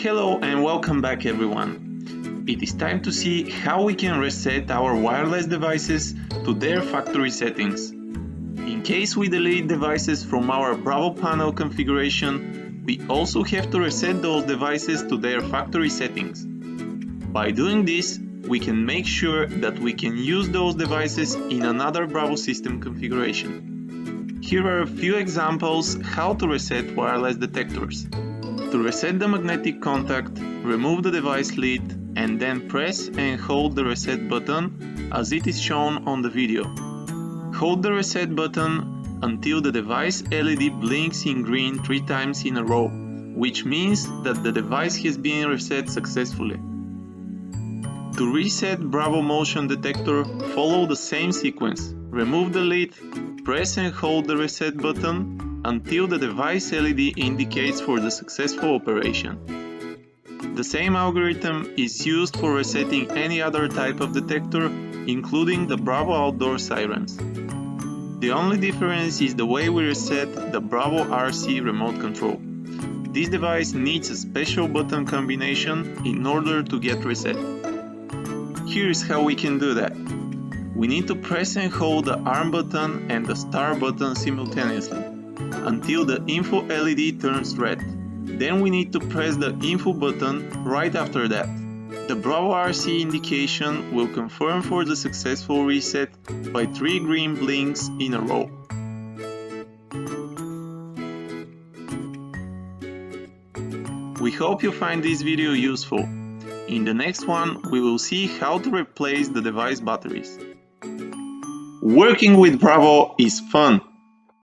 Hello and welcome back everyone. It is time to see how we can reset our wireless devices to their factory settings. In case we delete devices from our Bravo panel configuration, we also have to reset those devices to their factory settings. By doing this, we can make sure that we can use those devices in another Bravo system configuration. Here are a few examples how to reset wireless detectors. To reset the magnetic contact, remove the device lid and then press and hold the reset button as it is shown on the video. Hold the reset button until the device LED blinks in green 3 times in a row, which means that the device has been reset successfully. To reset Bravo motion detector, follow the same sequence. Remove the lid, press and hold the reset button until the device LED indicates for the successful operation. The same algorithm is used for resetting any other type of detector, including the Bravo outdoor sirens. The only difference is the way we reset the Bravo RC remote control. This device needs a special button combination in order to get reset. Here is how we can do that. We need to press and hold the arm button and the start button simultaneously until the info LED turns red. Then we need to press the info button right after that. The Bravo RC indication will confirm for the successful reset by 3 green blinks in a row. We hope you find this video useful. In the next one, we will see how to replace the device batteries. Working with Bravo is fun!